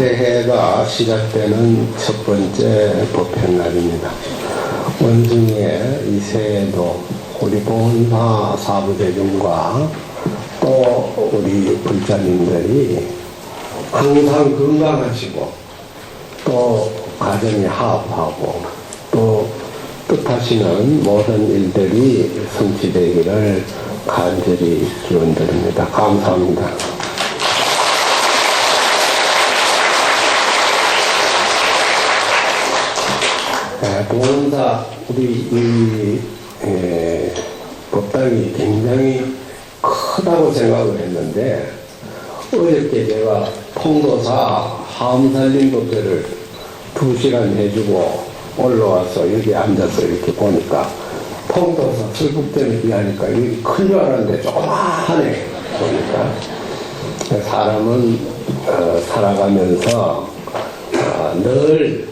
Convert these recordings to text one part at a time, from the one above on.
새해가 시작되는 첫 번째 법회날입니다. 원숭이의 이 새해도 우리 보험사 사부대중과 또 우리 불자님들이 항상 건강하시고 또 가정이 화합하고 또 뜻하시는 모든 일들이 성취되기를 간절히 기원드립니다. 감사합니다. 보험사 우리 이 법당이 굉장히 크다고 생각을 했는데 어저께 제가 통도사 하음살림 법회를 2시간 해주고 올라와서 여기 앉아서 이렇게 보니까 통도사 설국전에 비하니까 여기 큰 줄 알았는데 조그마하네 보니까. 사람은 살아가면서 늘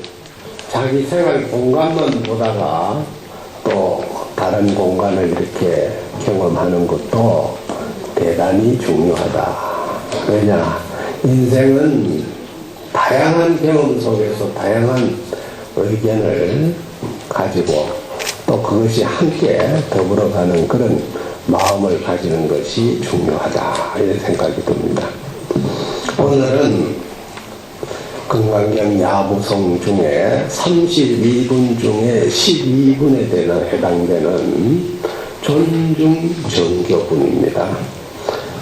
자기 생활 공간만 보다가 또 다른 공간을 이렇게 경험하는 것도 대단히 중요하다. 왜냐, 인생은 다양한 경험 속에서 다양한 의견을 가지고 또 그것이 함께 더불어가는 그런 마음을 가지는 것이 중요하다 이런 생각이 듭니다. 오늘은 금강경 야부송 중에 32분 중에 12분에 해당되는 존중정교분입니다.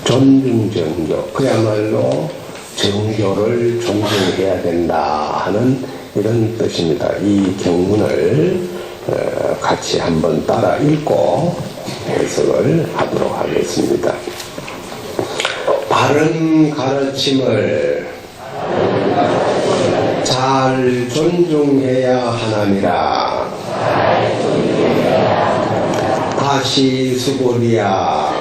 존중정교, 그야말로 정교를 존중해야 된다 하는 이런 뜻입니다. 이 경문을 같이 한번 따라 읽고 해석을 하도록 하겠습니다. 바른 가르침을 잘 존중해야 하나니라. 다시 수고리야.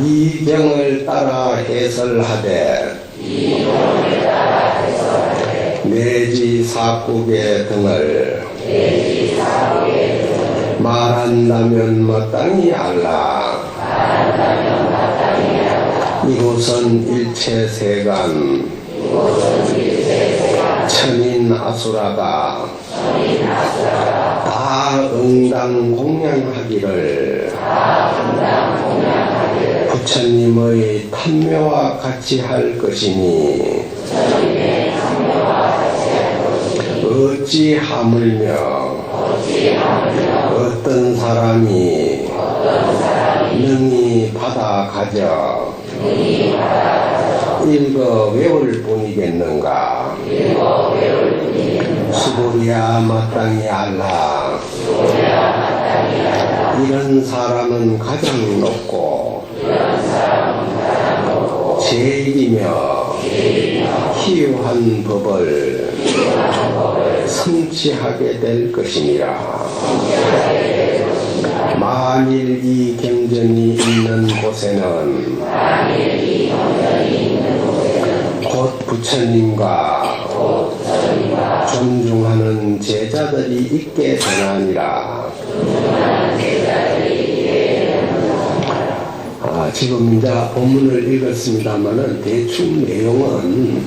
이경을 따라 해설하되 내지 사국의 등을 말한다면 마땅히 알라. 이곳은 일체세간 천인 아수라가 다 응당 공양하기를 부처님의 탐묘와 같이 할 것이니 어찌 하물며 어떤 사람이 능히 받아 가져 읽어 외울 뿐이겠는가. 수고리야 마땅히 알라. 이런 사람은 가장 높고 제일이며 희유한 법을 성취하게 될 것이니라. 만일 이 경전이 있는 곳에는 곧 부처님과 존중하는 제자들이 있게 되나니라. 지금 이제 본문을 읽었습니다만은 대충 내용은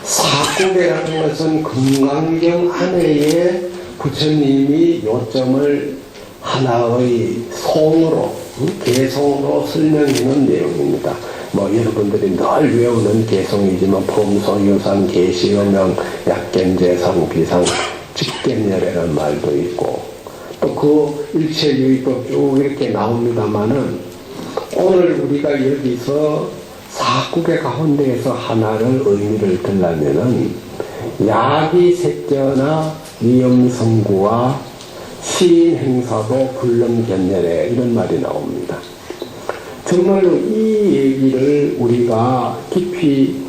사국이라는 것은 금강경 안에 부처님이 요점을 하나의 송으로 개송으로 설명하는 내용입니다. 여러분들이 늘 외우는 개송이지만 pom소, 유산, 계시, 음영, 약견, 재상, 비상, 직견열이라는 말도 있고 또 그 일체유의법 쭉 이렇게 나옵니다마는 오늘 우리가 여기서 사국의 가운데에서 하나를 의미를 들려면은 야기색저나 위엄성구와 시인행사도 불능견열에 이런 말이 나옵니다. 정말로 이 얘기를 우리가 깊이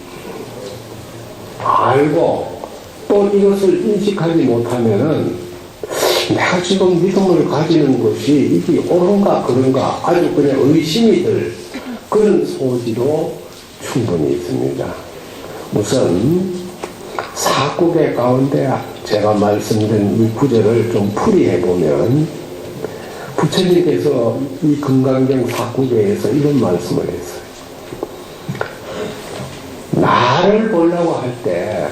알고 또 이것을 인식하지 못하면은 내가 지금 믿음을 가지는 것이 이게 옳은가 그런가 아주 그냥 의심이 들 그런 소지도 충분히 있습니다. 우선 사국의 가운데 제가 말씀드린 이 구절을 좀 풀이해보면 부처님께서 이 금강경 사국에서 이런 말씀을 했어요. 나를 보려고 할 때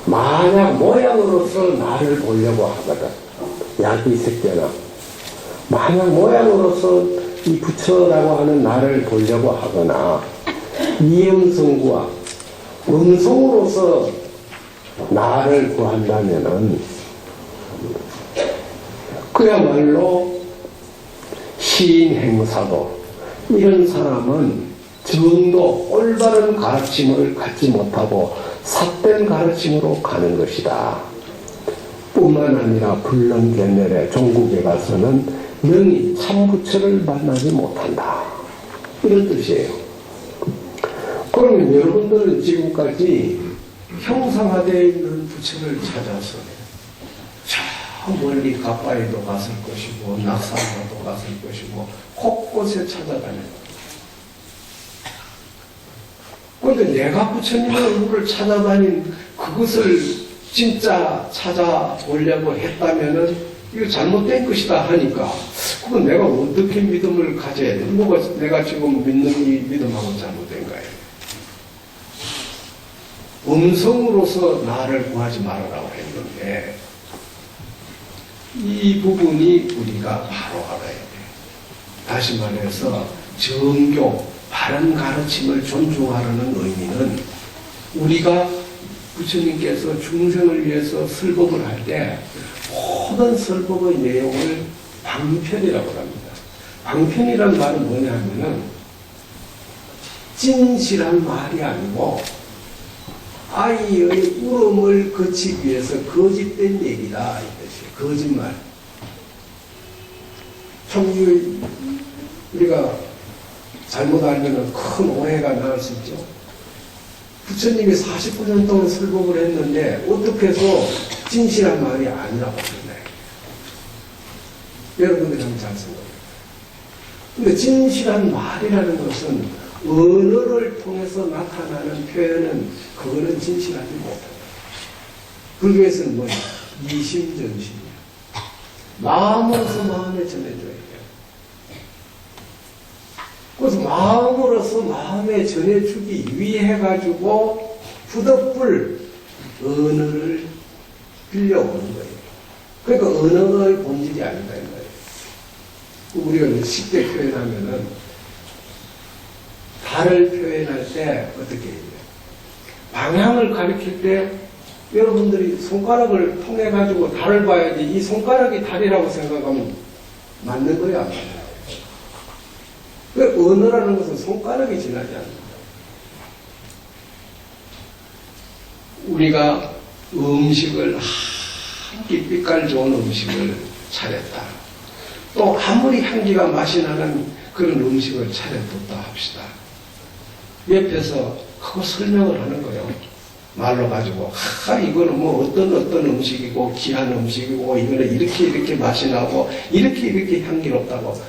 만약 모양으로서 나를 보려고 하거든. 약이 있을 때는 만약 모양으로서 이 부처라고 하는 나를 보려고 하거나 이음성구와 음성으로서 나를 구한다면은 그야말로 시인 행사도 이런 사람은 정도 올바른 가르침을 갖지 못하고 삿된 가르침으로 가는 것이다. 뿐만 아니라 불능견멸의 종국에 가서는 능히 참부처를 만나지 못한다. 이런 뜻이에요. 그러면 여러분들은 지금까지 형상화되어 있는 부처를 찾아서 저 멀리 가까이도 갔을 것이고 낙산가도 갔을 것이고 곳곳에 찾아다녔다. 그런데 내가 부처님의 얼굴을 찾아다닌 그것을 진짜 찾아보려고 했다면은 이거 잘못된 것이다 하니까 그건 내가 어떻게 믿음을 가져야 돼? 뭐가 내가 지금 믿는 이 믿음하고 잘못된 거예요. 음성으로서 나를 구하지 말아라고 했는데 이 부분이 우리가 바로 알아야 돼. 다시 말해서 정교, 바른 가르침을 존중하라는 의미는 우리가 부처님께서 중생을 위해서 설법을 할 때 모든 설법의 내용을 방편이라고 합니다. 방편이란 말은 뭐냐 하면은 진실한 말이 아니고 아이의 울음을 거치기 위해서 거짓된 얘기다 이 뜻이에요. 거짓말. 참 우리가 잘못 알면 큰 오해가 나올 수 있죠. 부처님이 49년 동안 설법을 했는데 어떻게 해서 진실한 말이 아니라고 그러나요? 여러분들이 한번 잘 생각해요. 근데 진실한 말이라는 것은 언어를 통해서 나타나는 표현은 그거는 진실하지 못합니다. 불교에서는 뭐냐? 이심전심이에요. 마음으로서 마음에 전해줘야 돼요. 그래서 마음으로서 마음에 전해주기 위해 가지고 부득불 언어를 빌려오는 거예요. 그러니까 언어의 본질이 아니다 이 말이에요. 우리가 쉽게 표현하면은 달을 표현할 때 어떻게 해요? 방향을 가리킬 때 여러분들이 손가락을 통해 가지고 달을 봐야지 이 손가락이 달이라고 생각하면 맞는 거야 안 맞는 거야. 그 언어라는 것은 손가락이 지나지 않는다. 우리가 음식을 한 끼 빛깔 좋은 음식을 차렸다. 또 아무리 향기가 맛이 나는 그런 음식을 차려뒀다 합시다. 옆에서 그거 설명을 하는 거예요. 말로 가지고 이거는 뭐 어떤 음식이고 귀한 음식이고 이거는 이렇게 맛이 나고 이렇게 향기롭다고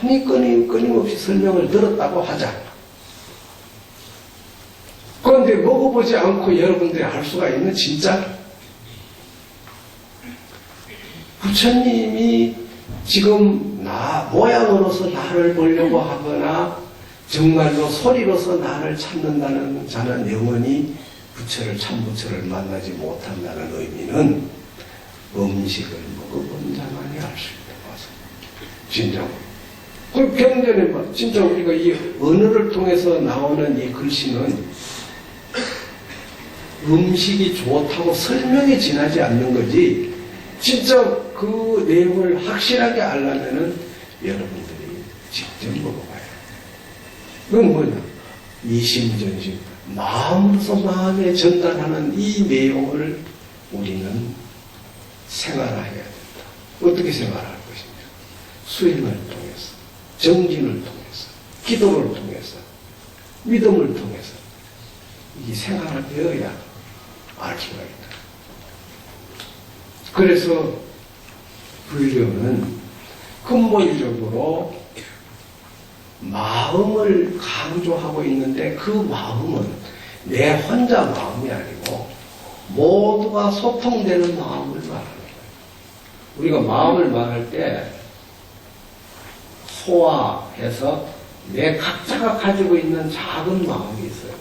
아니 끊임없이 설명을 들었다고 하자. 그런데 먹어보지 않고 여러분들이 알 수가 있는 진짜 부처님이 지금 모양으로서 나를 보려고 하거나 정말로 소리로서 나를 찾는다는 자는 영원히 참부처를 만나지 못한다는 의미는 음식을 먹어본 자만이 알 수 있다고 하죠. 진짜. 그 경전에 진짜 우리가 이 언어를 통해서 나오는 이 글씨는 음식이 좋다고 설명이 지나지 않는 거지 진짜 그 내용을 확실하게 알려면은 여러분들이 직접 먹어봐요. 그건 뭐냐? 이심전심, 마음으로서 마음에 전달하는 이 내용을 우리는 생활해야 된다. 어떻게 생활할 것이냐? 수행을 통해서, 정진을 통해서, 기도를 통해서, 믿음을 통해서 이 생활을 되어야 알 수가 있다. 그래서 불교는 근본적으로 마음을 강조하고 있는데 그 마음은 내 혼자 마음이 아니고 모두가 소통되는 마음을 말하는 거예요. 우리가 마음을 말할 때 소화해서 내 각자가 가지고 있는 작은 마음이 있어요.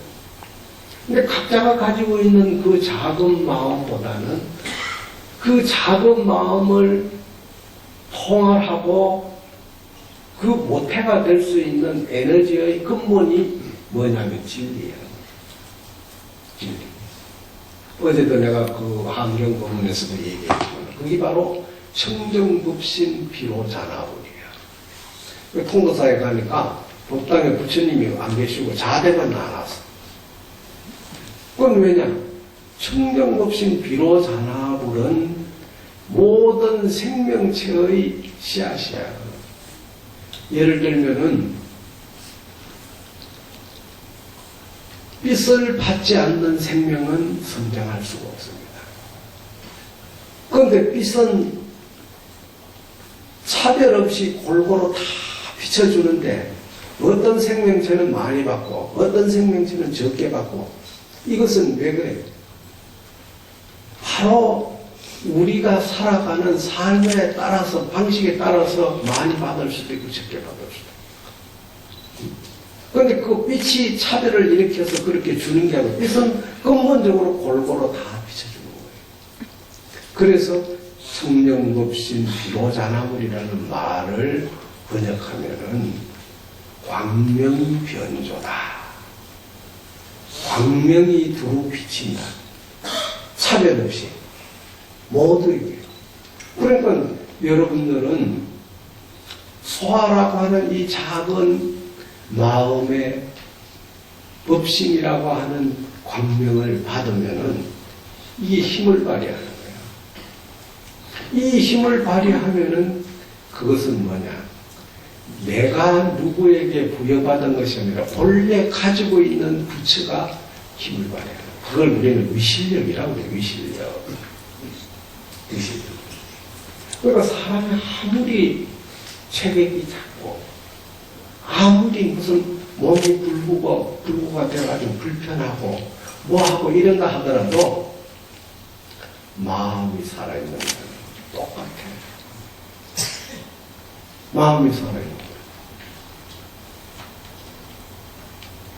근데 각자가 가지고 있는 그 작은 마음보다는 그 작은 마음을 통할하고 그 모태가 될 수 있는 에너지의 근본이 뭐냐면 진리예요. 진리. 어제도 내가 그 환경 본문에서도 얘기했지만 그게 바로 청정급신 비로자나불이에요. 통도사에 가니까 법당에 부처님이 안 계시고 자대만 나왔어. 그건 왜냐? 청정급신 비로자나불은 모든 생명체의 씨앗이야. 예를 들면은 빛을 받지 않는 생명은 성장할 수가 없습니다. 그런데 빛은 차별 없이 골고루 다 비춰주는데 어떤 생명체는 많이 받고 어떤 생명체는 적게 받고 이것은 왜 그래요? 바로 우리가 살아가는 삶에 따라서 방식에 따라서 많이 받을 수도 있고 적게 받을 수도 있고 그런데 그 빛이 차별을 일으켜서 그렇게 주는 게 아니고 빛은 근본적으로 골고루 다 비춰주는 거예요. 그래서 청정급신 비로자나불이라는 말을 번역하면은 광명변조다. 광명이 두루 비친다. 차별 없이 모두에게. 그러니까 여러분들은 소화라고 하는 이 작은 마음의 법심이라고 하는 광명을 받으면은 이게 힘을 발휘하는 거예요. 이 힘을 발휘하면은 그것은 뭐냐? 내가 누구에게 부여받은 것이 아니라 본래 가지고 있는 부처가 힘을 발휘하는 거예요. 그걸 우리는 위실력이라고 해요. 위실력. 그러니까 사람이 아무리 체격이 작고 아무리 무슨 몸이 불구가 돼가지고 불편하고 뭐하고 이런다 하더라도 마음이 살아있는 거는 똑같아요. 마음이 살아있는 거예요.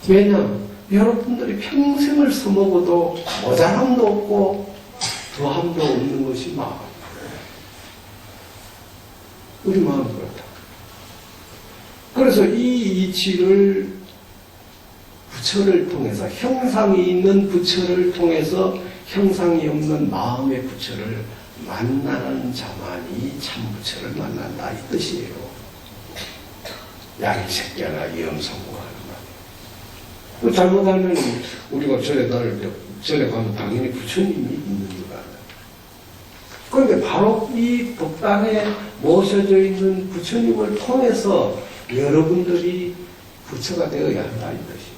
왜냐하면 여러분들이 평생을 써먹어도 모자람도 없고 더함도 없는 것이 마음이에요. 우리 마음이 그렇다. 그래서 이 이치를 부처를 통해서 형상이 있는 부처를 통해서 형상이 없는 마음의 부처를 만나는 자만이 참 부처를 만난다 이 뜻이에요. 양이 새끼나 염성구하는 말. 잘못하면 우리가 절에 가면 당연히 부처님이 있는 줄 알아요. 그런데 바로 이 법당에 모셔져 있는 부처님을 통해서 여러분들이 부처가 되어야 한다 이 뜻이에요.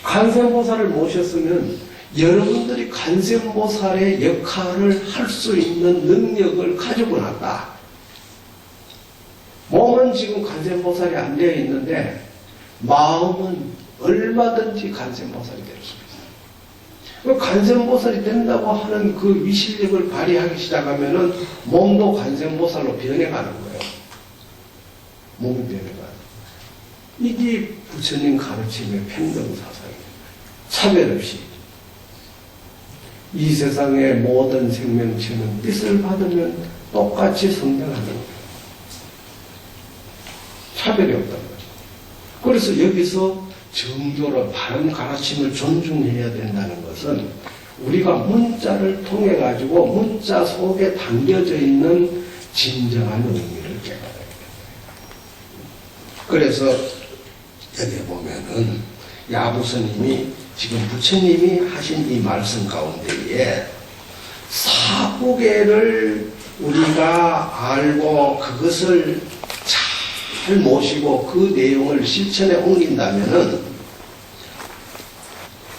관세음보살을 모셨으면 여러분들이 관세음보살의 역할을 할 수 있는 능력을 가지고 났다. 몸은 지금 관세음보살이 안 되어 있는데 마음은 얼마든지 관세음보살이 될 수 있어요. 관세음보살이 된다고 하는 그 위실력을 발휘하기 시작하면은 몸도 관세음보살로 변해가는 거예요. 몸이 변해가는. 이게 부처님 가르침의 평등사상이에요. 차별 없이. 이 세상의 모든 생명체는 빛을 받으면 똑같이 성장하는 거예요. 차별이 없다는 거죠. 그래서 여기서 정교로 바른 가르침을 존중해야 된다는 것은 우리가 문자를 통해 가지고 문자 속에 담겨져 있는 진정한 의미를 깨달아야 된다. 그래서 여기 보면은 야부스님이 지금 부처님이 하신 이 말씀 가운데에 사부계를 우리가 알고 그것을 잘 모시고 그 내용을 실천에 옮긴다면은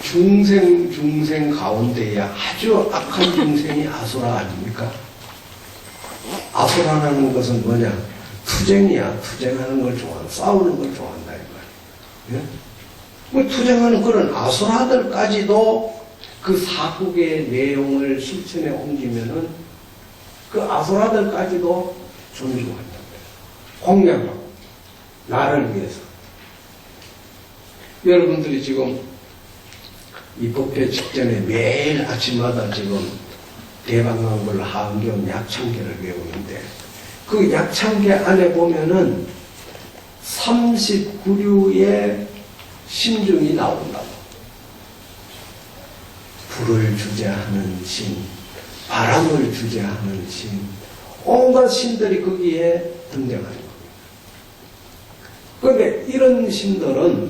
중생 가운데에 아주 악한 중생이 아수라 아닙니까? 아수라라는 것은 뭐냐? 투쟁이야. 투쟁하는 걸 좋아한다. 싸우는 걸 좋아한다 이 말이에요. 예? 투쟁하는 그런 아수라들까지도 그 사국의 내용을 실천에 옮기면은 그 아수라들까지도 존중한다는 거예요. 공양하고 나를 위해서. 여러분들이 지금 이 법회 직전에 매일 아침마다 지금 대방강불 하은경 약창계를 외우는데 그 약창계 안에 보면은 39류의 신중이 나온다고. 불을 주재하는 신, 바람을 주재하는 신, 온갖 신들이 거기에 등장하는 겁니다. 그런데 이런 신들은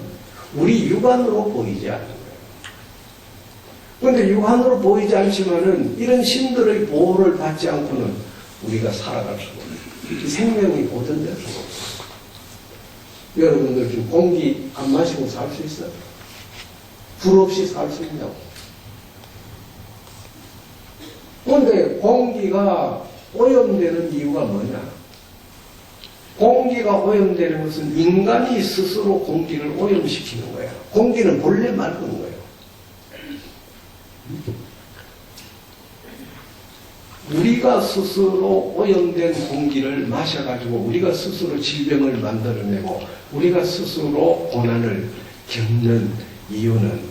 우리 육안으로 보이지 않는 거예요. 그런데 육안으로 보이지 않지만은 이런 신들의 보호를 받지 않고는 우리가 살아갈 수가 없어요. 생명이 보존될 수가 없어요. 여러분들 지금 공기 안 마시고 살 수 있어요? 불 없이 살 수 있냐고. 그런데 공기가 오염되는 이유가 뭐냐? 공기가 오염되는 것은 인간이 스스로 공기를 오염시키는 거예요. 공기는 본래 맑은 거예요. 우리가 스스로 오염된 공기를 마셔가지고 우리가 스스로 질병을 만들어내고 우리가 스스로 고난을 겪는 이유는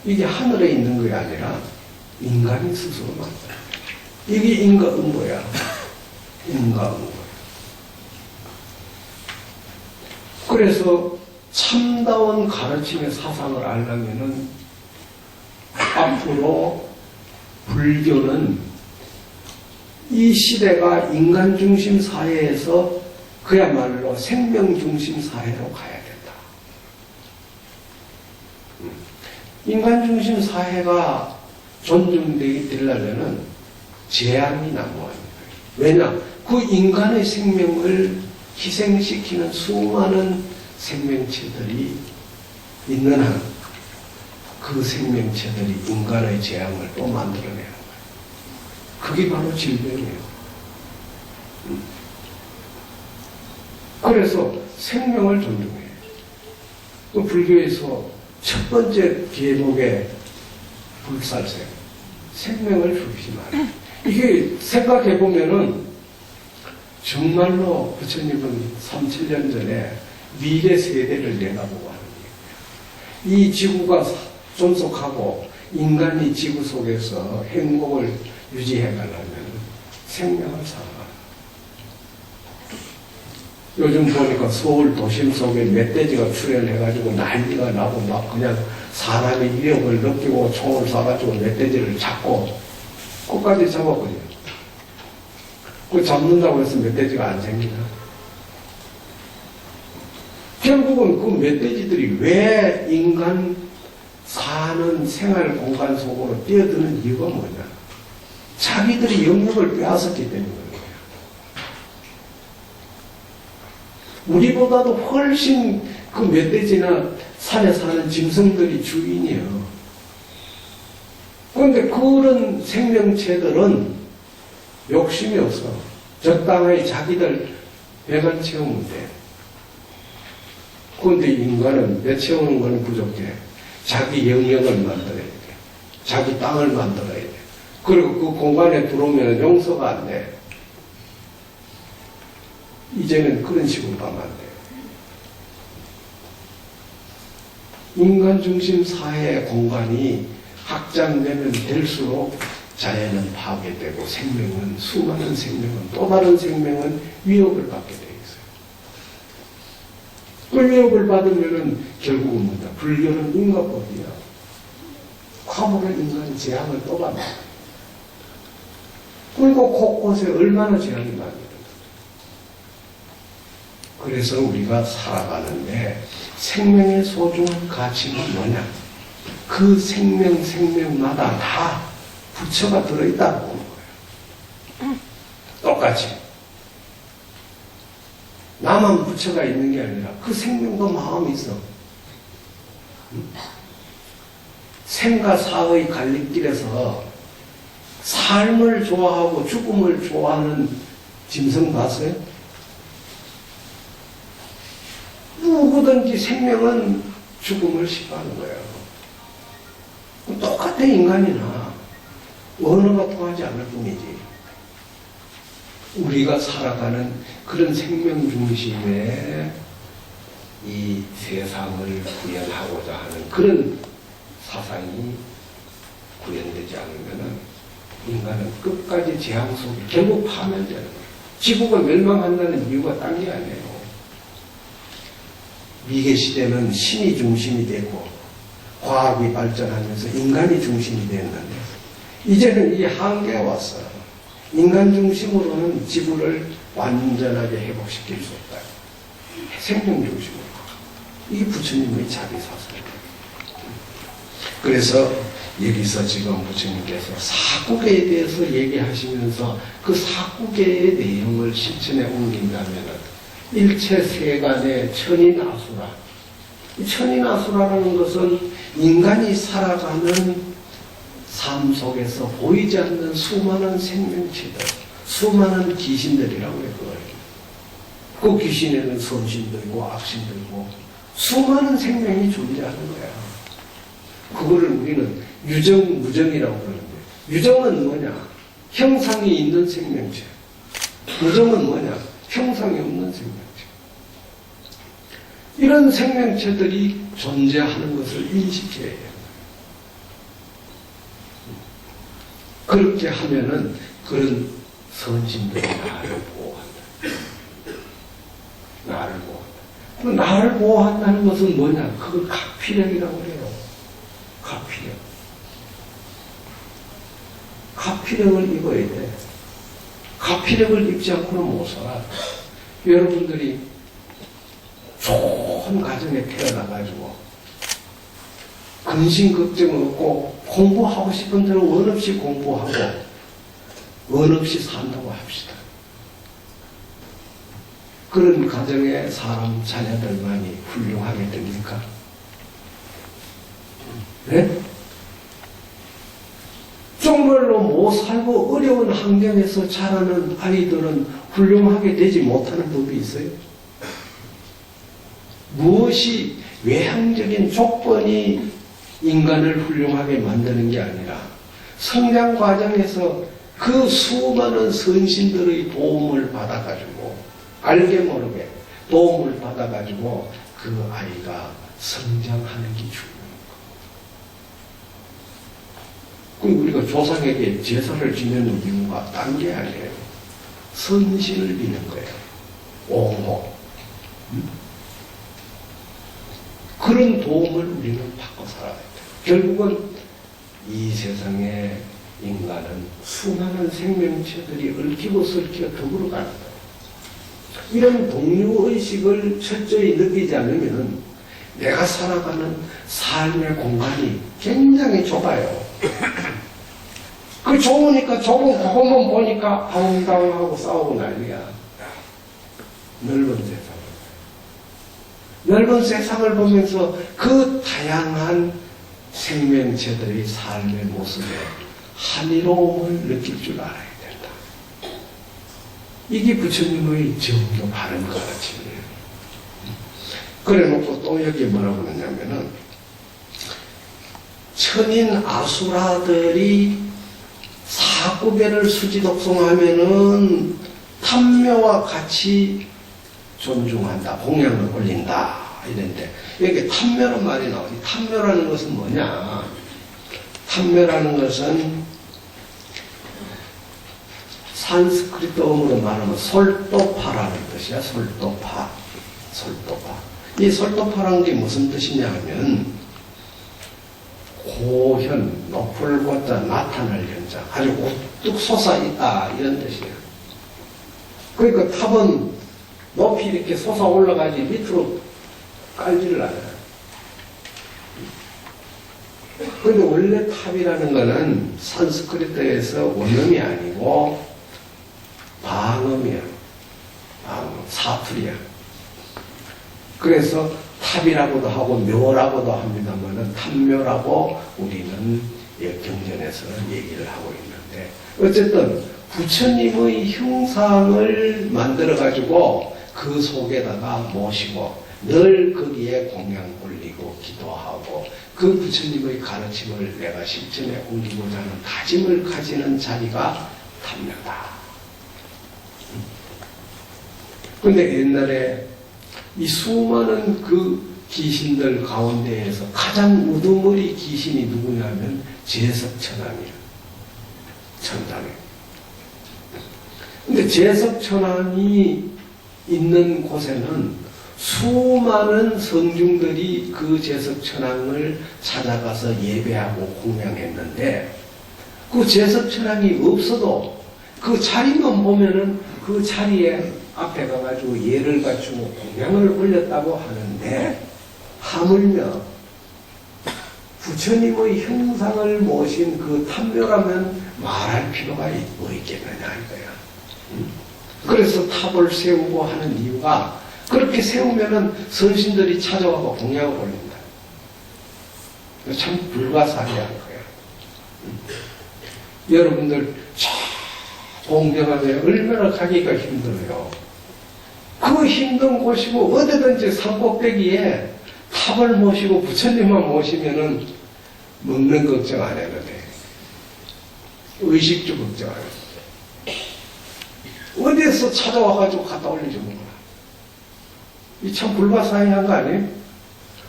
이게 하늘에 있는 게 아니라 인간이 스스로 만들어요. 이게 인과응보야. 인과응보. 그래서 참다운 가르침의 사상을 알려면은 앞으로 불교는 이 시대가 인간 중심 사회에서 그야말로 생명 중심 사회로 가야 된다. 인간 중심 사회가 존중되려면은 재앙이 난무하는 거예요. 왜냐? 그 인간의 생명을 희생시키는 수많은 생명체들이 있는 한 그 생명체들이 인간의 재앙을 또 만들어내는 거예요. 그게 바로 질병이에요. 그래서 생명을 존중해요. 또 불교에서 첫 번째 계목의 불살생, 생명을 죽이지 말아요. 이게 생각해보면은 정말로 부처님은 3, 7년 전에 미래 세대를 내다보고 하는 거예요. 이 지구가 존속하고 인간이 지구 속에서 행복을 유지해가려면 생명을 살아가. 요즘 보니까 서울 도심 속에 멧돼지가 출현해가지고 난리가 나고 막 그냥 사람의 위협을 느끼고 총을 쏴가지고 멧돼지를 잡고 끝까지 잡아버려요. 그 잡는다고 해서 멧돼지가 안 생기나? 결국은 그 멧돼지들이 왜 인간 사는 생활 공간 속으로 뛰어드는 이유가 뭐냐? 자기들이 영역을 빼앗았기 때문인 거예요. 우리보다도 훨씬 그 멧돼지나 산에 사는 짐승들이 주인이에요. 그런데 그런 생명체들은 욕심이 없어. 적당히 자기들 배만 채우면 돼. 그런데 인간은 배 채우는 건 부족해. 자기 영역을 만들어야 돼. 자기 땅을 만들어야 돼. 그리고 그 공간에 들어오면 용서가 안 돼. 이제는 그런 식으로 가면 안 돼. 인간 중심 사회의 공간이 확장되면 될수록 자연은 파괴되고 생명은, 수많은 생명은, 또 다른 생명은 위협을 받게 돼 있어요. 그 위협을 받으면은 결국은 뭐냐? 불교는 인과법이야. 과거로 인간이 재앙을 또 받는 거야. 그리고 곳곳에 얼마나 재앙이 많이. 그래서 우리가 살아가는데 생명의 소중한 가치는 뭐냐? 그 생명마다 다 부처가 들어있다고 보는 거예요. 똑같이. 나만 부처가 있는 게 아니라 그 생명도 마음이 있어. 생과 사의 갈림길에서 삶을 좋아하고 죽음을 좋아하는 짐승 봤어요? 누구든지 생명은 죽음을 싫어하는 거예요. 똑같아 인간이나 언어가 통하지 않을 뿐이지. 우리가 살아가는 그런 생명 중심의 이 세상을 구현하고자 하는 그런 사상이 구현되지 않으면 인간은 끝까지 재앙 속에 결국 파멸되는 거예요. 지구가 멸망한다는 이유가 딴 게 아니에요. 미개 시대는 신이 중심이 되고 과학이 발전하면서 인간이 중심이 되었는데 이제는 이 한계에 왔어. 인간 중심으로는 지구를 완전하게 회복시킬 수 없다. 생명 중심으로. 이게 부처님의 자비사상이에요. 그래서 여기서 지금 부처님께서 사구계에 대해서 얘기하시면서 그 사구계의 내용을 실천에 옮긴다면 일체 세간의 천인아수라. 이 천인아수라라는 것은 인간이 살아가는 삶 속에서 보이지 않는 수많은 생명체들, 수많은 귀신들이라고 해요. 그 귀신에는 선신도 있고 악신도 있고 수많은 생명이 존재하는 거야. 그거를 우리는 유정, 무정이라고 그러는데 유정은 뭐냐? 형상이 있는 생명체. 무정은 뭐냐? 형상이 없는 생명체. 이런 생명체들이 존재하는 것을 인식해야 해요. 그렇게 하면은 그런 선진들이 나를 보호한다. 나를 보호한다. 나를 보호한다는 것은 뭐냐? 그걸 가피력이라고 해요. 가피력. 가피력을 입어야 돼. 가피력을 입지 않고는 못 살아. 여러분들이 좋은 가정에 태어나가지고 근심 걱정 없고 공부하고 싶은 대로 원 없이 공부하고 원 없이 산다고 합시다. 그런 가정의 사람 자녀들만이 훌륭하게 됩니까? 네? 정말로 못 살고 어려운 환경에서 자라는 아이들은 훌륭하게 되지 못하는 법이 있어요? 무엇이 외향적인 조건이 인간을 훌륭하게 만드는 게 아니라 성장 과정에서 그 수많은 선신들의 도움을 받아가지고 알게 모르게 도움을 받아가지고 그 아이가 성장하는 게 중요한 거예요. 그 우리가 조상에게 제사를 지내는 이유가 딴 게 아니에요. 선신을 비는 거예요. 옹호. 그런 도움을 우리는 받고 살아야 돼요. 결국은 이 세상에 인간은 수많은 생명체들이 얽히고 설키고 더불어 가는 거예요. 이런 동료의식을 철저히 느끼지 않으면 내가 살아가는 삶의 공간이 굉장히 좁아요. 그 좁으니까 좁은 그것만 보니까 아웅다웅하고 싸우고 난리야. 넓은 세상. 넓은 세상을 보면서 그 다양한 생명체들의 삶의 모습에 한이로움을 느낄 줄 알아야 된다. 이게 부처님의 정도 바른 가르침이에요. 그래 놓고 또 여기 뭐라고 그러냐면은 천인 아수라들이 사구배를 수지독송하면은 탐묘와 같이 존중한다, 공양을 올린다 이런데 여기 탐묘란 말이 나오지. 탐묘라는 것은 뭐냐? 탐묘라는 것은 산스크리트어로 말하면 솔도파라는 뜻이야. 솔도파. 이 솔도파라는 게 무슨 뜻이냐 하면 고현, 높을 고자, 나타날 현자, 아주 우뚝 솟아있다 이런 뜻이에요. 그러니까 탑은 높이 이렇게 솟아 올라가지 밑으로 깔지를 않아요. 그런데 원래 탑이라는 것은 산스크리트에서 원음이 아니고 방음이야. 방음, 사투리야. 그래서 탑이라고도 하고 묘라고도 합니다만 탑묘라고 우리는 경전에서는 얘기를 하고 있는데 어쨌든 부처님의 형상을 만들어가지고 그 속에다가 모시고 늘 거기에 공양 올리고 기도하고 그 부처님의 가르침을 내가 실천에 옮기고자 하는 다짐을 가지는 자리가 탐묘다. 근데 옛날에 이 수많은 그 귀신들 가운데에서 가장 우두머리 귀신이 누구냐면 제석천왕이에요. 천당에. 근데 제석천왕이 있는 곳에는 수많은 성중들이 그 제석천왕을 찾아가서 예배하고 공양했는데 그 제석천왕이 없어도 그 자리만 보면은 그 자리에 앞에 가가지고 예를 갖추고 공양을 올렸다고 하는데 하물며 부처님의 형상을 모신 그 탑묘라면 말할 필요가 뭐 있겠느냐 이거야. 그래서 탑을 세우고 하는 이유가 그렇게 세우면은 선신들이 찾아와서 공양을 올린다. 참 불가사의한 거야. 여러분들 공경하면 얼마나 가기가 힘들어요. 그 힘든 곳이고 어디든지 산꼭대기에 탑을 모시고 부처님만 모시면은 먹는 걱정 안 해도 돼. 의식주 걱정 안 해도 돼. 어디에서 찾아와가지고 갖다 올려주는 거야. 이 참 불가사의한 거 아니에요?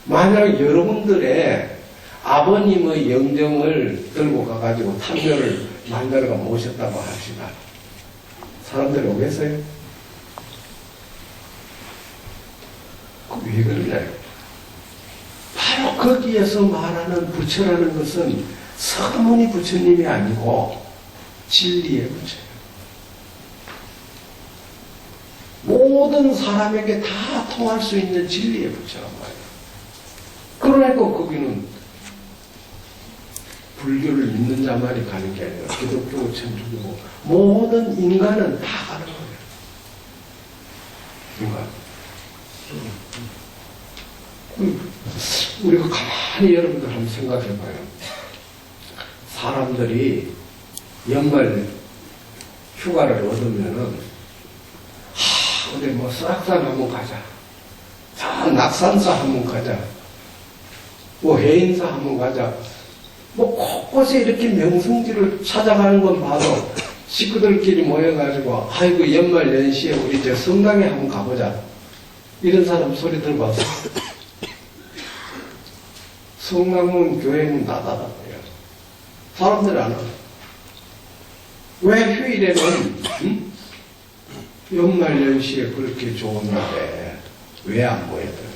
만약 여러분들의 아버님의 영정을 들고 가가지고 탐묘를 만들어가 모셨다고 합시다. 사람들이 오겠어요? 왜 그러나요? 바로 거기에서 말하는 부처라는 것은 서문이 부처님이 아니고 진리의 부처예요. 모든 사람에게 다 통할 수 있는 진리의 부처란 말이에요. 그러니까 거기는 불교를 믿는 자만이 가는 게 아니라 기독교, 천주교 모든 인간은 다 가는 거예요. 인간. 우리가 가만히 여러분들 한번 생각해봐요. 사람들이 연말 휴가를 얻으면은 어디 뭐 설악산 한번 가자. 낙산사 한번 가자. 뭐 해인사 한번 가자. 뭐 곳곳에 이렇게 명승지를 찾아가는 건 봐도 식구들끼리 모여가지고 아이고 연말 연시에 우리 저 성당에 한번 가보자. 이런 사람 소리 들어봤어. 성당문 교회는 닫아놨고요. 사람들 안 와. 왜 휴일에는 연말 연시에 그렇게 좋은 날에 왜 안 모여드는 거예요?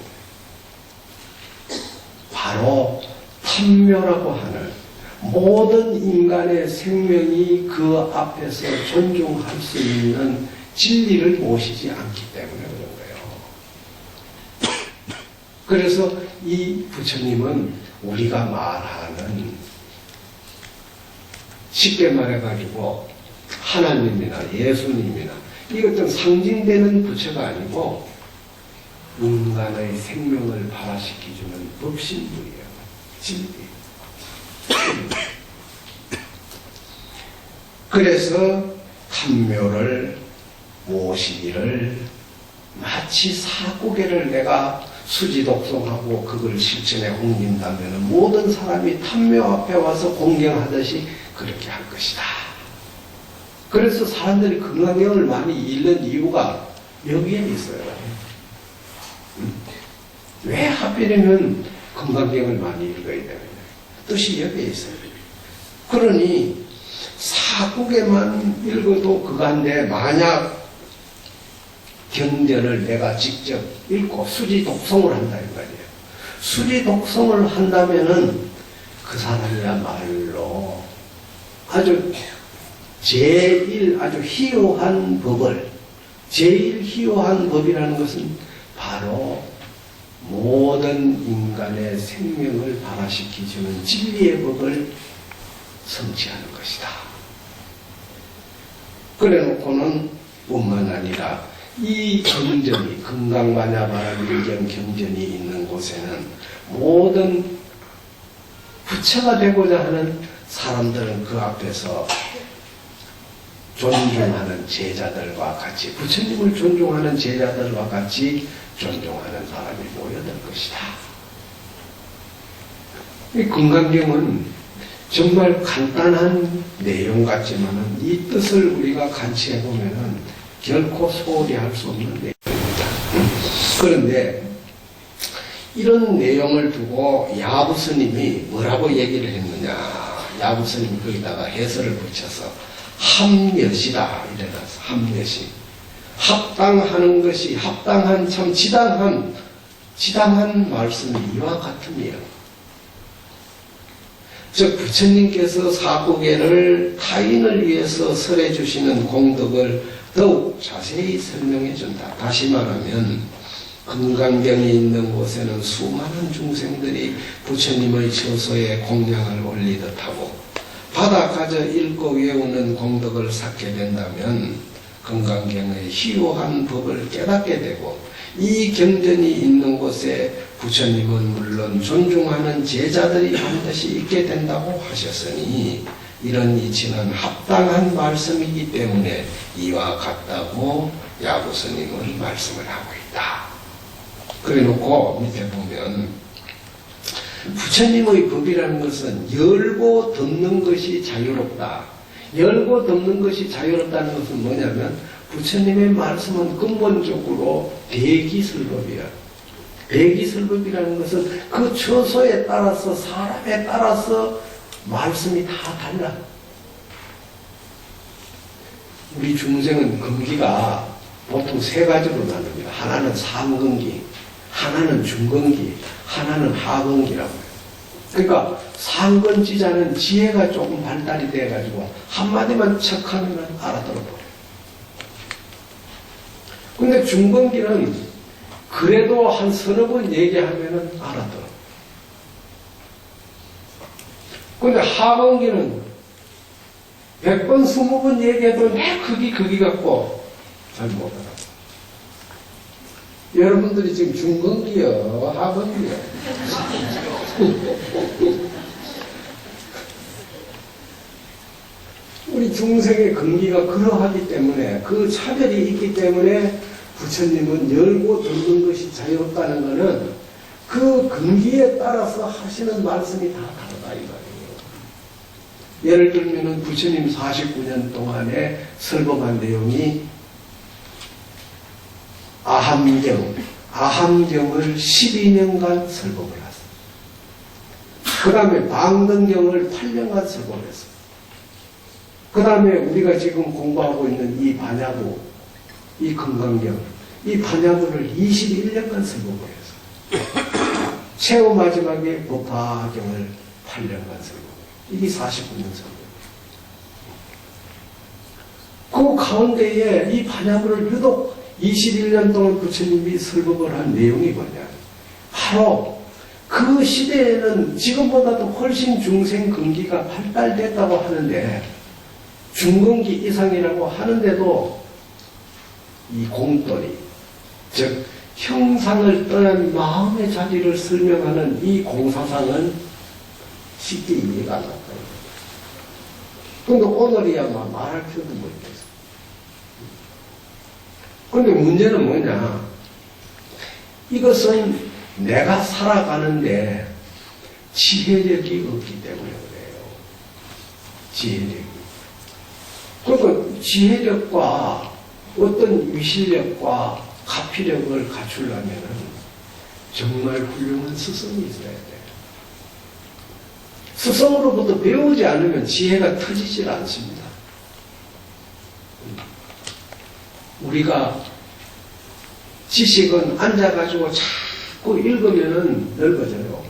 바로 탐묘라고 하는 모든 인간의 생명이 그 앞에서 존중할 수 있는 진리를 모시지 않기 때문에 그런 거예요. 그래서 이 부처님은 우리가 말하는 쉽게 말해가지고 하나님이나 예수님이나 이것도 상징되는 부처가 아니고 인간의 생명을 발화시켜주는 법신들이에요. 진리. 그래서 탐묘를 모시기를 마치 사고개를 내가 수지독송하고 그걸 실천에 옮긴다면 모든 사람이 탐묘 앞에 와서 공경하듯이 그렇게 할 것이다. 그래서 사람들이 금강경을 많이 읽는 이유가 여기에 있어요. 왜 하필이면 금강경을 많이 읽어야 되느냐. 뜻이 여기에 있어요. 그러니 사국에만 읽어도 그간데 만약 경전을 내가 직접 읽고 수지 독송을 한다 이 말이에요. 수지 독송을 한다면은 그 사람이야말로 아주 제일 아주 희요한 법을 제일 희요한 법이라는 것은 바로 모든 인간의 생명을 발화시켜주는 진리의 법을 성취하는 것이다. 그래놓고는 뿐만 아니라 이 경전이 금강반야바라밀경 경전이 있는 곳에는 모든 부처가 되고자 하는 사람들은 그 앞에서 존중하는 제자들과 같이 부처님을 존중하는 제자들과 같이 존중하는 사람이 모여들 것이다. 이 금강경은 정말 간단한 내용 같지만은 이 뜻을 우리가 간치해 보면은 결코 소홀히 할 수 없는 내용입니다. 그런데 이런 내용을 두고 야부스님이 뭐라고 얘기를 했느냐. 야부스님이 거기다가 해설을 붙여서 합몇이다 이래서 합몇이 합당하는 것이 합당한 참 지당한 말씀이 이와 같으며 즉 부처님께서 사구계를 타인을 위해서 설해 주시는 공덕을 더욱 자세히 설명해 준다. 다시 말하면 금강경이 있는 곳에는 수많은 중생들이 부처님의 처소에 공양을 올리듯 하고 받아가져 읽고 외우는 공덕을 쌓게 된다면 금강경의 희유한 법을 깨닫게 되고 이 경전이 있는 곳에 부처님은 물론 존중하는 제자들이 반드시 있게 된다고 하셨으니 이런 이치는 합당한 말씀이기 때문에 이와 같다고 야부스님은 말씀을 하고 있다. 그래 놓고 밑에 보면 부처님의 법이라는 것은 열고 덮는 것이 자유롭다. 열고 덮는 것이 자유롭다는 것은 뭐냐면 부처님의 말씀은 근본적으로 대기설법이야. 대기설법이라는 것은 그 처소에 따라서 사람에 따라서 말씀이 다 달라. 우리 중생은 근기가 보통 세 가지로 나눕니다. 하나는 상근기, 하나는 중근기, 하나는 하근기라고 해요. 그러니까 상근지자는 지혜가 조금 발달이 돼가지고 한마디만 척하면 알아들어버려요. 근데 중근기는 그래도 한 서너 번 얘기하면 알아들어. 근데 하근기는 100번, 20번 얘기해도 내 그기 같고 잘 못 알아. 여러분들이 지금 중근기요, 하근기요. 우리 중생의 근기가 그러하기 때문에 그 차별이 있기 때문에 부처님은 열고 덮는 것이 자유롭다는 것은 그 근기에 따라서 하시는 말씀이 다 다르다 이 말이에요. 예를 들면 부처님 49년 동안에 설법한 내용이 아함경을 12년간 설법을 했어요. 그 다음에 방등경을 8년간 설법했어요. 그 다음에 우리가 지금 공부하고 있는 이 반야부, 이 금강경, 이 반야부를 21년간 설법을 했어요. 최후 마지막에 법화경을 8년간 설법. 이게 49년 설법. 그 가운데에 이 반야부를 유독 21년 동안 부처님이 설법을 한 내용이 뭐냐. 바로 그 시대에는 지금보다도 훨씬 중생 근기가 발달됐다고 하는데 중근기 이상이라고 하는데도 이 공돌이, 즉 형상을 떠난 마음의 자리를 설명하는 이 공사상은 쉽게 이해가 안 갔다. 그런데 오늘이야 말할 필요도 못 있겠어. 그런데 문제는 뭐냐. 이것은 내가 살아가는데 지혜력이 없기 때문에 그래요. 지혜력이. 그러니까 지혜력과 어떤 위실력과 가피력을 갖추려면 정말 훌륭한 스승이 있어야 돼요. 스승으로부터 배우지 않으면 지혜가 터지질 않습니다. 우리가 지식은 앉아가지고 자꾸 읽으면 넓어져요.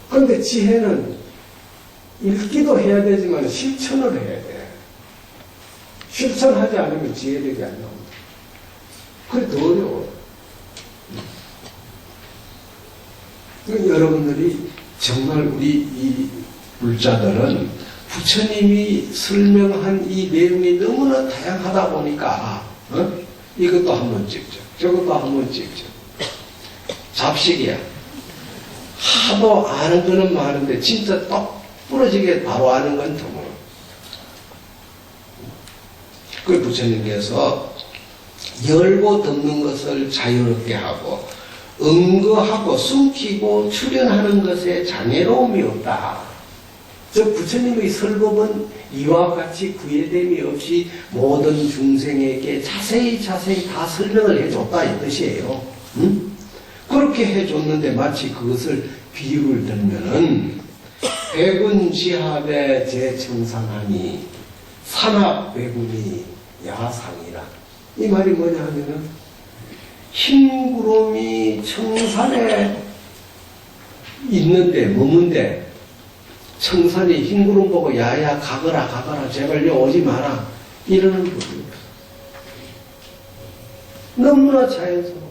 그런데 지혜는 읽기도 해야 되지만 실천을 해야 돼. 실천하지 않으면 지혜력이 안 나옵니다. 그게 더 어려워요. 여러분들이 정말 우리 이 불자들은 부처님이 설명한 이 내용이 너무나 다양하다 보니까 이것도 한번 찍죠. 저것도 한번 찍죠. 잡식이야. 하도 아는 거는 많은데 진짜 똑 부러지게 바로 아는 건 드물어. 그 부처님께서 열고 덮는 것을 자유롭게 하고 응거하고 숨기고 출현하는 것에 장애로움이 없다. 즉 부처님의 설법은 이와 같이 구애됨이 없이 모든 중생에게 자세히 다 설명을 해줬다 이 뜻이에요. 그 그렇게 해줬는데 마치 그것을 비유를 들면은 백운지합에 재청산하니 산악백운이 야상이라. 이 말이 뭐냐 하면은 흰 구름이 청산에 있는데 머문데 청산이 흰 구름 보고 야야 가거라 제발요 오지 마라 이러는 거예요. 너무나 자연스러워.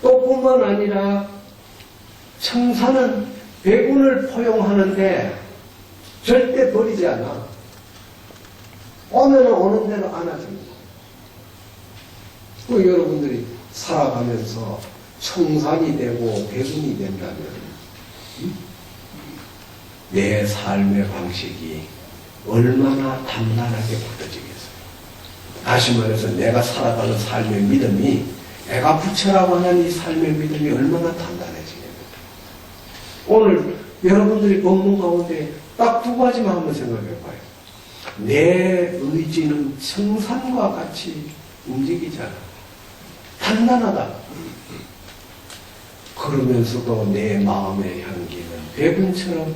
또 뿐만 아니라 청산은 백운을 포용하는데 절대 버리지 않아. 오면은 오는 대로 안아줍니다. 그 여러분들이 살아가면서 청산이 되고 백운이 된다면 내 삶의 방식이 얼마나 단단하게 굳어지겠어요. 다시 말해서 내가 살아가는 삶의 믿음이 내가 부처라고 하는 이 삶의 믿음이 얼마나 단단해지겠는가. 오늘 여러분들이 법문 가운데 딱 두 가지만 한번 생각해 봐요. 내 의지는 청산과 같이 움직이잖아. 단단하다. 그러면서도 내 마음의 향기는 백운처럼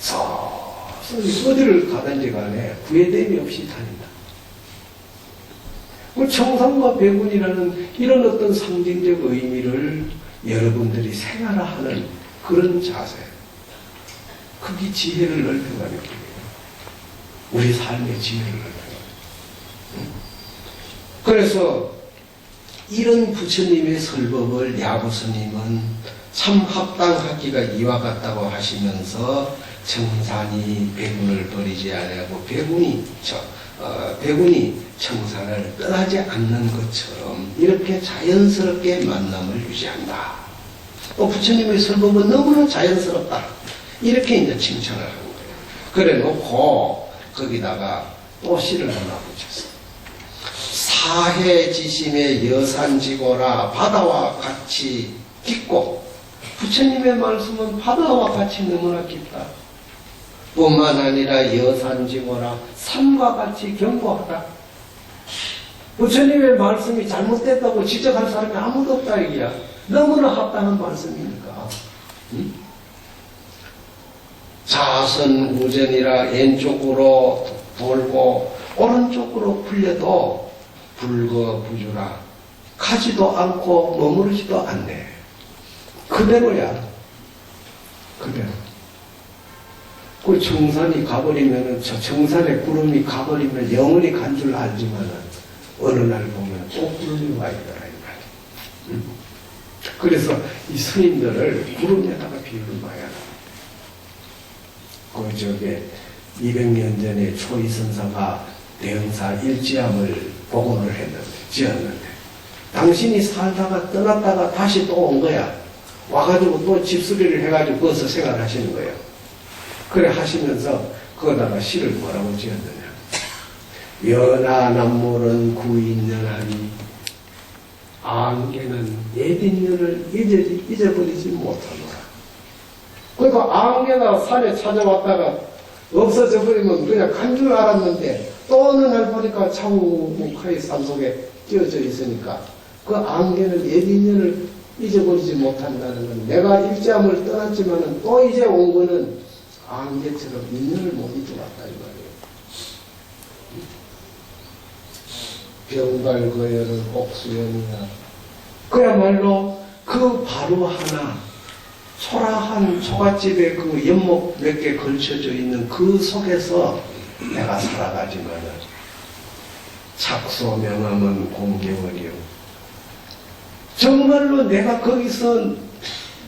서서히 어디를 가든지 간에 후회됨이 없이 다닌다. 그 청산과 백운이라는 이런 어떤 상징적 의미를 여러분들이 생활화하는 그런 자세. 그게 지혜를 넓혀가는 길이에요. 우리 삶의 지혜를 넓혀가는. 그래서 이런 부처님의 설법을 야구스님은 참 합당하기가 이와 같다고 하시면서 청산이 백운을 버리지 아니하고 백운이 청산을 떠나지 않는 것처럼 이렇게 자연스럽게 만남을 유지한다. 또 부처님의 설법은 너무나 자연스럽다. 이렇게 이제 칭찬을 하는 거예요. 그래 놓고 거기다가 또 시를 하나 붙였어요. 사해지심의 여산지고라 바다와 같이 깊고, 부처님의 말씀은 바다와 같이 너무나 깊다. 뿐만 아니라 여산지고라 산과 같이 견고하다. 부처님의 말씀이 잘못됐다고 지적할 사람이 아무도 없다 이기야. 너무나 합당한 말씀이니까. 자선우전이라 왼쪽으로 돌고 오른쪽으로 풀려도 불거부주라 가지도 않고 머무르지도 않네. 그대로야. 그대로. 그 청산이 가버리면은, 저 청산에 구름이 가버리면 영원히 간 줄 알지만은, 어느 날 보면 또 구름이 와 있더라, 이 말이야. 그래서 이 스님들을 구름에다가 비유를 봐야 돼. 저게 200년 전에 초이선사가 대흥사 일지암을 복원을 했는데, 지었는데, 당신이 살다가 떠났다가 다시 또 온 거야. 와가지고 또 집수리를 해가지고 거기서 생활하시는 거예요. 그래 하시면서 거기다가 시를 뭐라고 지었느냐. 연하남물은 구인연하니 안개는 옛인연을 잊어버리지 못하노라. 그러니까 안개가 산에 찾아왔다가 없어져 버리면 그냥 간 줄 알았는데 또 어느 날 보니까 차우묵하게 산속에 끼어져 있으니까 그 안개는 옛인연을 잊어버리지 못한다는 건, 내가 일지암을 떠났지만은 또 이제 온 거는 안개처럼 인연을 못 잊어왔다 이 말이에요. 병발거열은 옥수연이야. 그야말로 그 바로 하나, 초라한 초가집에 그 연목 몇 개 걸쳐져 있는 그 속에서 내가 살아가지만은 착소명함은 공개월이요. 정말로 내가 거기서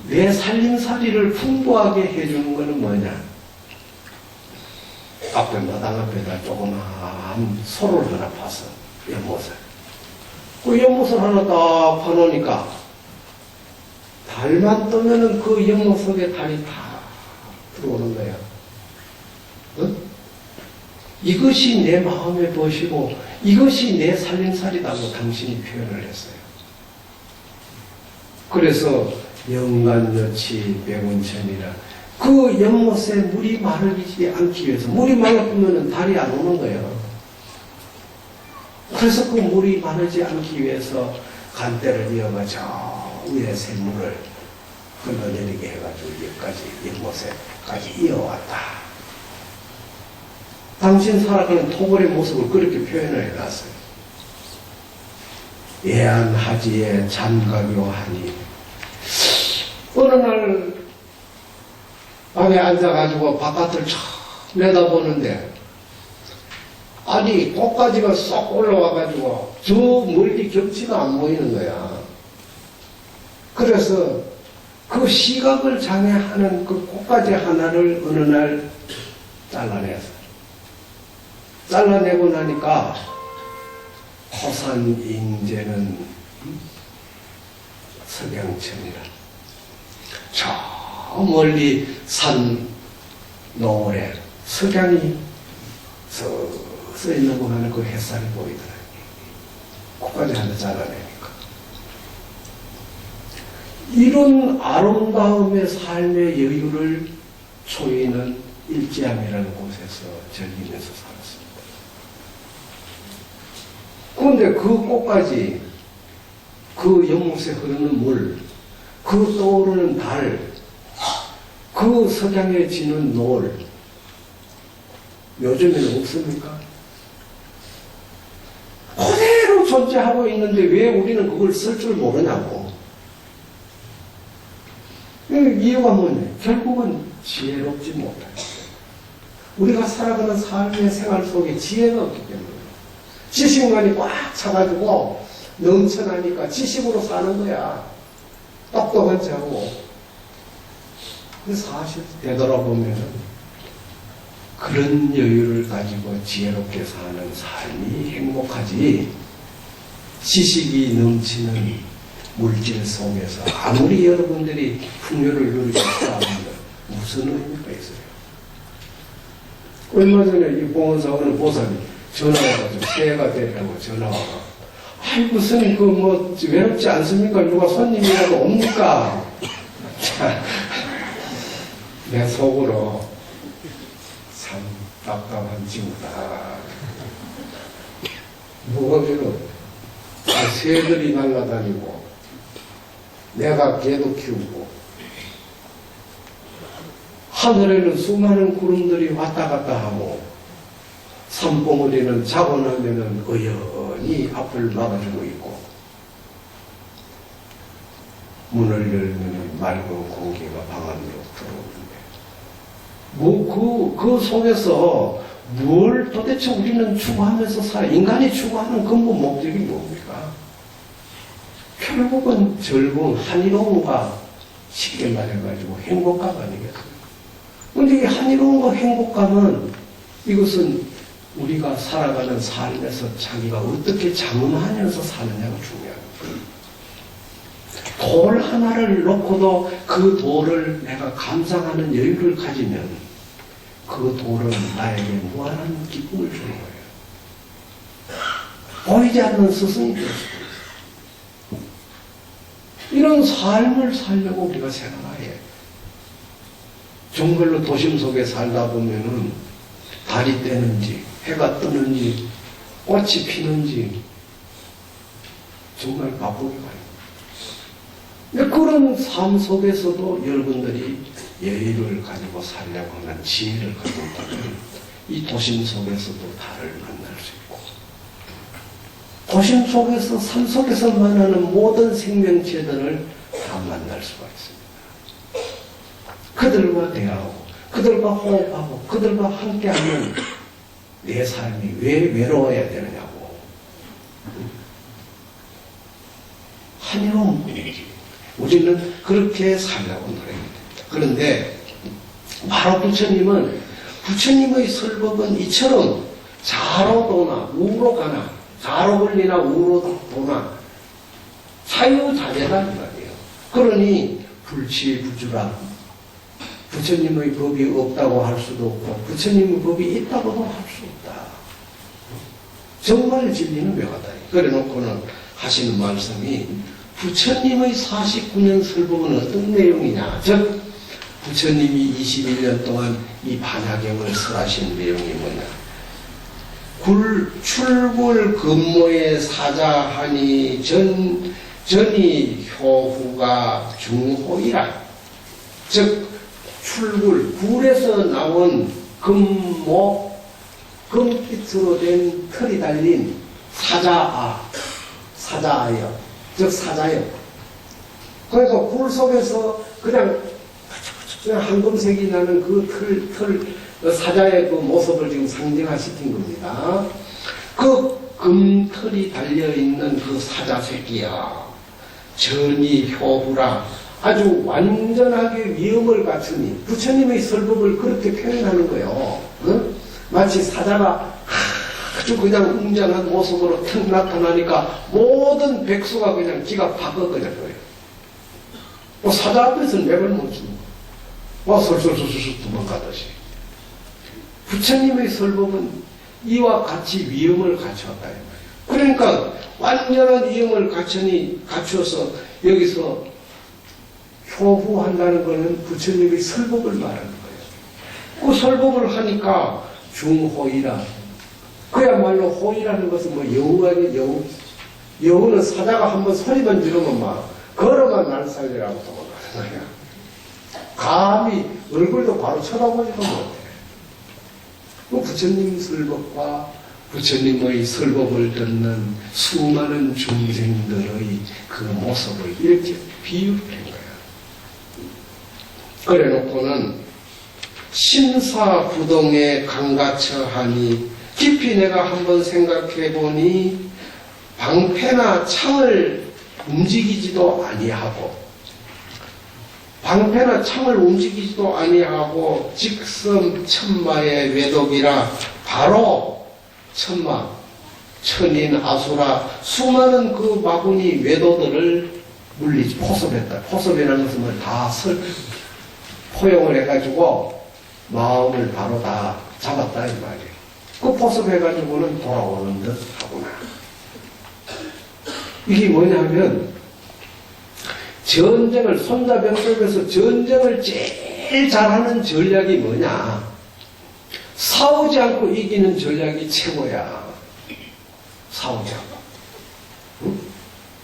내 살림살이를 풍부하게 해주는 것은 뭐냐? 앞에 마당 앞에다 조그마한 소를 하나 파서 연못을. 그 연못을 하나 딱 파놓으니까 달만 뜨면은 그 연못 속에 달이 다 들어오는 거야. 어? 이것이 내 마음의 것이고 이것이 내 살림살이라고 당신이 표현을 했어요. 그래서 영간여치 백운천이라, 그 연못에 물이 마르지 않기 위해서, 물이 마르면 달이 안 오는 거예요. 그래서 그 물이 마르지 않기 위해서 간대를 이어가 저 위에 샘물을 흘러내리게 해가지고 여기까지 연못에까지 이어왔다. 당신 살아가는 토벌의 모습을 그렇게 표현을 해놨어요. 예안하지에 잠가교하니. 어느 날 방에 앉아가지고 바깥을 쫙 내다보는데 아니 꽃가지가 쏙 올라와가지고 저 멀리 경치가 안 보이는 거야. 그래서 그 시각을 장애하는 그 꽃가지 하나를 어느 날 잘라냈어요. 잘라내고 나니까 호산잉제는 석양천이라 저 멀리 산 노을에 석양이 서 있는 거 하는 그 햇살이 보이더라고요. 꽃까지 하나 잘라내니까. 이런 아름다움의 삶의 여유를 초이는 일지암이라는 곳에서 즐기면서 살았습니다. 그런데 그 꽃까지, 그 연못에 흐르는 물, 그 떠오르는 달, 그 석양에 지는 노을, 요즘에는 없습니까? 그대로 존재하고 있는데 왜 우리는 그걸 쓸 줄 모르냐고. 이유가 뭐냐? 결국은 지혜롭지 못해요. 우리가 살아가는 삶의 생활 속에 지혜가 없기 때문에 지식만이 꽉 차가지고 넘쳐나니까 지식으로 사는 거야. 똑똑하지 않고. 근데 사실 되돌아보면 그런 여유를 가지고 지혜롭게 사는 삶이 행복하지, 지식이 넘치는 물질 속에서 아무리 여러분들이 풍요를 누리고 있다면 무슨 의미가 있어요? 얼마 전에 이 봉원사 어느 보살이 전화와가지고 새해가 되라고 전화와가, 아이고 스님 그 뭐 외롭지 않습니까? 누가 손님이라도 옵니까? 자, 내 속으로 참 답답한 친구다. 누가 그래도 새들이 날아다니고 내가 개도 키우고 하늘에는 수많은 구름들이 왔다 갔다 하고 산봉우리는 자고 나면은 의연히 앞을 막아주고 있고 문을 열면은 맑은 공기가 방 안으로 들어오는데 그 속에서 뭘 도대체 우리는 추구하면서 살아? 인간이 추구하는 근본 목적이 뭡니까? 결국은 즐거운 한이로움과 쉽게 말해가지고 행복감 아니겠어요? 근데 이 한이로움과 행복감은 이것은 우리가 살아가는 삶에서 자기가 어떻게 장엄하면서 사느냐가 중요합니다. 돌 하나를 놓고도 그 돌을 내가 감상하는 여유를 가지면 그 돌은 나에게 무한한 기쁨을 주는 거예요. 보이지 않는 스승이 되었습니다. 이런 삶을 살려고 우리가 생각해야 해요. 정말로 도심 속에 살다 보면은 달이 뜨는지 해가 뜨는지 꽃이 피는지 정말 바쁘게 가요. 근데 그런 삶 속에서도 여러분들이 여유를 가지고 살려고 하는 지혜를 가지고 있다면 이 도심 속에서도 달을 만날 수 있고 도심 속에서 삶 속에서 만나는 모든 생명체들을 다 만날 수가 있습니다. 그들과 대화하고 그들과 호흡하고 그들과 함께하면 내 삶이 왜 외로워야 되느냐고. 한이로운 분위기. 우리는 그렇게 살려고 노력합니다. 그런데 바로 부처님은 부처님의 설법은 이처럼 좌로 도나 우로 가나 좌로 걸리나 우로 도나 사유자재다 이 말이에요. 그러니 불치부주라. 부처님의 법이 없다고 할 수도 없고 부처님의 법이 있다고도 할 수 없다. 정말 진리는 묘하다. 그래 놓고는 하시는 말씀이 부처님의 49년 설법은 어떤 내용이냐. 즉 부처님이 21년 동안 이 반야경을 설하신 내용이 뭐냐. 출굴 근모에 사자하니 전 전이 효후가 중호이라. 즉 출굴, 굴에서 나온 금목, 금빛으로 된 털이 달린 사자아여, 즉 사자여. 그러니까 굴 속에서 그냥 황금색이 나는 그 사자의 그 모습을 지금 상징화시킨 겁니다. 그 금털이 달려있는 그 사자 새끼야. 전이 효후라. 아주 완전하게 위엄을 갖추니 부처님의 설법을 그렇게 표현하는 거예요. 응? 마치 사자가 아주 그냥 웅장한 모습으로 탁 나타나니까 모든 백수가 그냥 기가 박어 그냥 거예요. 사자 앞에서는 맥을 못 주는 거예요. 솔솔솔솔 도망가듯이. 부처님의 설법은 이와 같이 위엄을 갖추었다. 그러니까 완전한 위엄을 갖추어서 여기서 효후한다는 것은 부처님의 설법을 말하는 거예요. 그 설법을 하니까 중호이라. 그야말로 호이라는 것은 뭐 여우가 여우. 여우는 사자가 한번 소리만 지르면 막 걸어만 날살이라고 도망가는 거야. 감히 얼굴도 바로 쳐다보지도 못해. 그 부처님 설법과 부처님의 설법을 듣는 수많은 중생들의 그 모습을 이렇게 비유한 거야. 그래 놓고는 심사부동에 강가처하니 깊이 내가 한번 생각해 보니 방패나 창을 움직이지도 아니하고 직섬 천마의 외독이라 바로 천마, 천인, 아수라 수많은 그 마구니 외도들을 포섭했다. 포섭이라는 것은 다 포용을 해가지고 마음을 바로 다 잡았다 이 말이에요. 그 포섭해가지고는 돌아오는 듯 하구나. 이게 뭐냐면 전쟁을 손자병법에서 전쟁을 제일 잘하는 전략이 뭐냐? 싸우지 않고 이기는 전략이 최고야. 싸우지 않고. 응?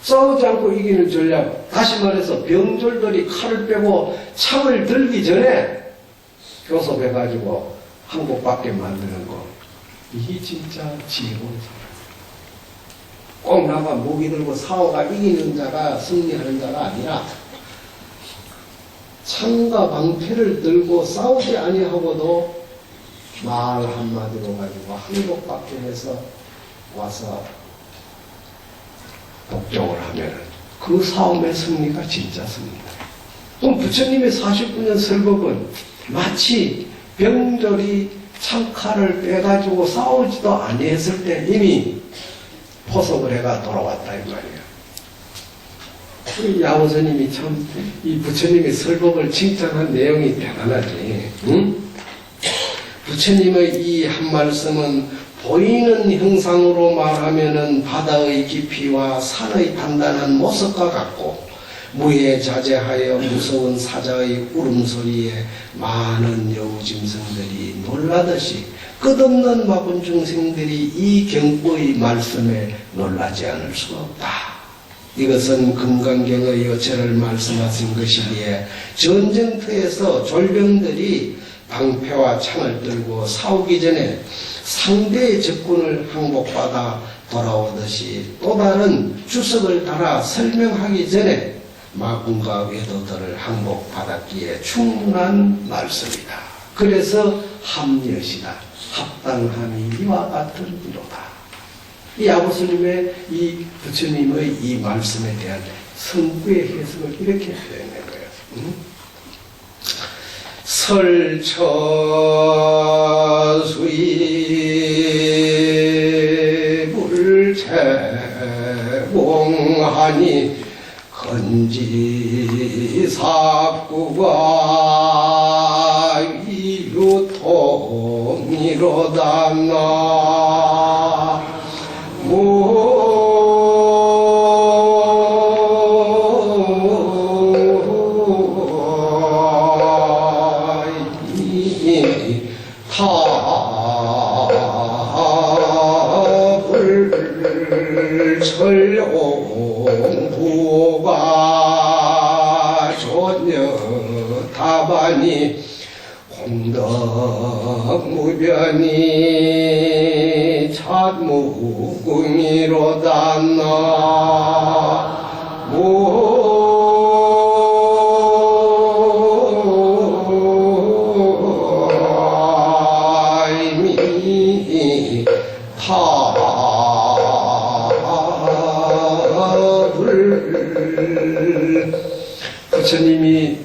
싸우지 않고 이기는 전략. 다시 말해서 병졸들이 칼을 빼고 창을 들기 전에 교섭해가지고 항복받게 만드는 거. 이게 진짜 지혜로운 사람. 꼭 나가 무기 들고 싸워가 이기는 자가 승리하는 자가 아니라 창과 방패를 들고 싸우지 아니하고도 말 한마디로 가지고 항복받게 해서 와서 복종을 하면 그 싸움의 승리가 진짜 승리다. 그럼 부처님의 49년 설법은 마치 병졸이 창칼을 빼가지고 싸우지도 아니했을 때 이미 포섭을 해가 돌아왔다 이 말이에요. 우리 야호스님이 참 이 부처님의 설법을 칭찬한 내용이 대단하지. 응? 부처님의 이 한 말씀은 보이는 형상으로 말하면은 바다의 깊이와 산의 단단한 모습과 같고 무해자제하여 무서운 사자의 울음소리에 많은 여우짐승들이 놀라듯이 끝없는 마군 중생들이 이 경보의 말씀에 놀라지 않을 수가 없다. 이것은 금강경의 여체를 말씀하신 것이기에 전쟁터에서 졸병들이 방패와 창을 들고 싸우기 전에 상대의 적군을 항복받아 돌아오듯이 또 다른 주석을 달아 설명하기 전에 마군과 외도들을 항복받았기에 충분한 말씀이다. 그래서 합리엇이다. 합당함이 이와 같은 이로다. 이 아버스님의 이 부처님의 이 말씀에 대한 성구의 해석을 이렇게 표현한 거예요. 설처수이 물체공하니 건지사구가 이유통이로다 나무 철옹부 다반이 공덕무변이 참무궁이로다 나무이미 타불. 부처님이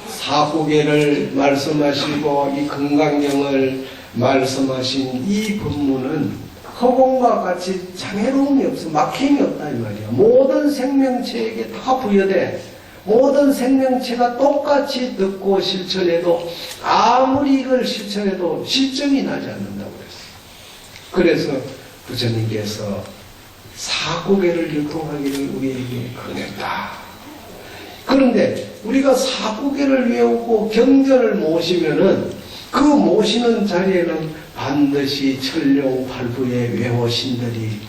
사구계를 말씀하시고 이 금강경을 말씀하신 이 법문은 허공과 같이 장애로움이 없어, 막힘이 없다 이 말이야. 모든 생명체에게 다 부여돼. 모든 생명체가 똑같이 듣고 실천해도 아무리 이걸 실천해도 실증이 나지 않는다고 그랬어. 그래서 부처님께서 사구계를 유통하기를 우리에게 권했다. 그런데 우리가 사구계를 외우고 경전을 모시면은 그 모시는 자리에는 반드시 천룡팔부의 외호신들이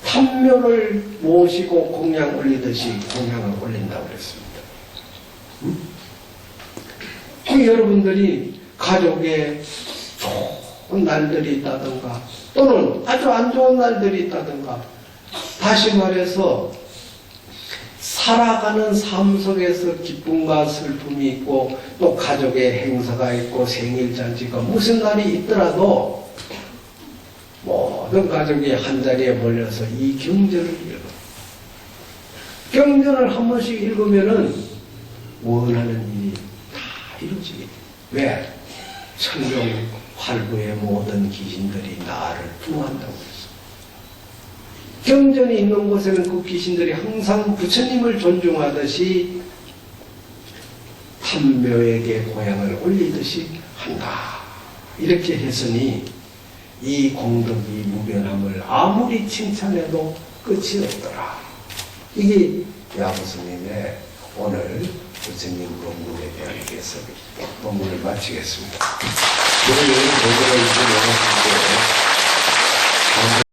탐묘를 모시고 공양 올리듯이 공양을 올린다고 그랬습니다. 그 여러분들이 가족에 좋은 날들이 있다든가 또는 아주 안 좋은 날들이 있다든가, 다시 말해서 살아가는 삶 속에서 기쁨과 슬픔이 있고 또 가족의 행사가 있고 생일잔치가 무슨 날이 있더라도 모든 가족이 한자리에 몰려서 이 경전을 읽어. 경전을 한 번씩 읽으면은 원하는 일이 다 이루어지게 돼. 왜? 천룡 활구의 모든 귀신들이 나를 풍한다고 했어. 경전이 있는 곳에는 그 귀신들이 항상 부처님을 존중하듯이 탐묘에게 고향을 올리듯이 한다. 이렇게 했으니 이 공덕이 무변함을 아무리 칭찬해도 끝이 없더라. 이게 야부스님의 오늘 부처님 법문에 대한 해석, 법문을 마치겠습니다. 오늘 법문을 이제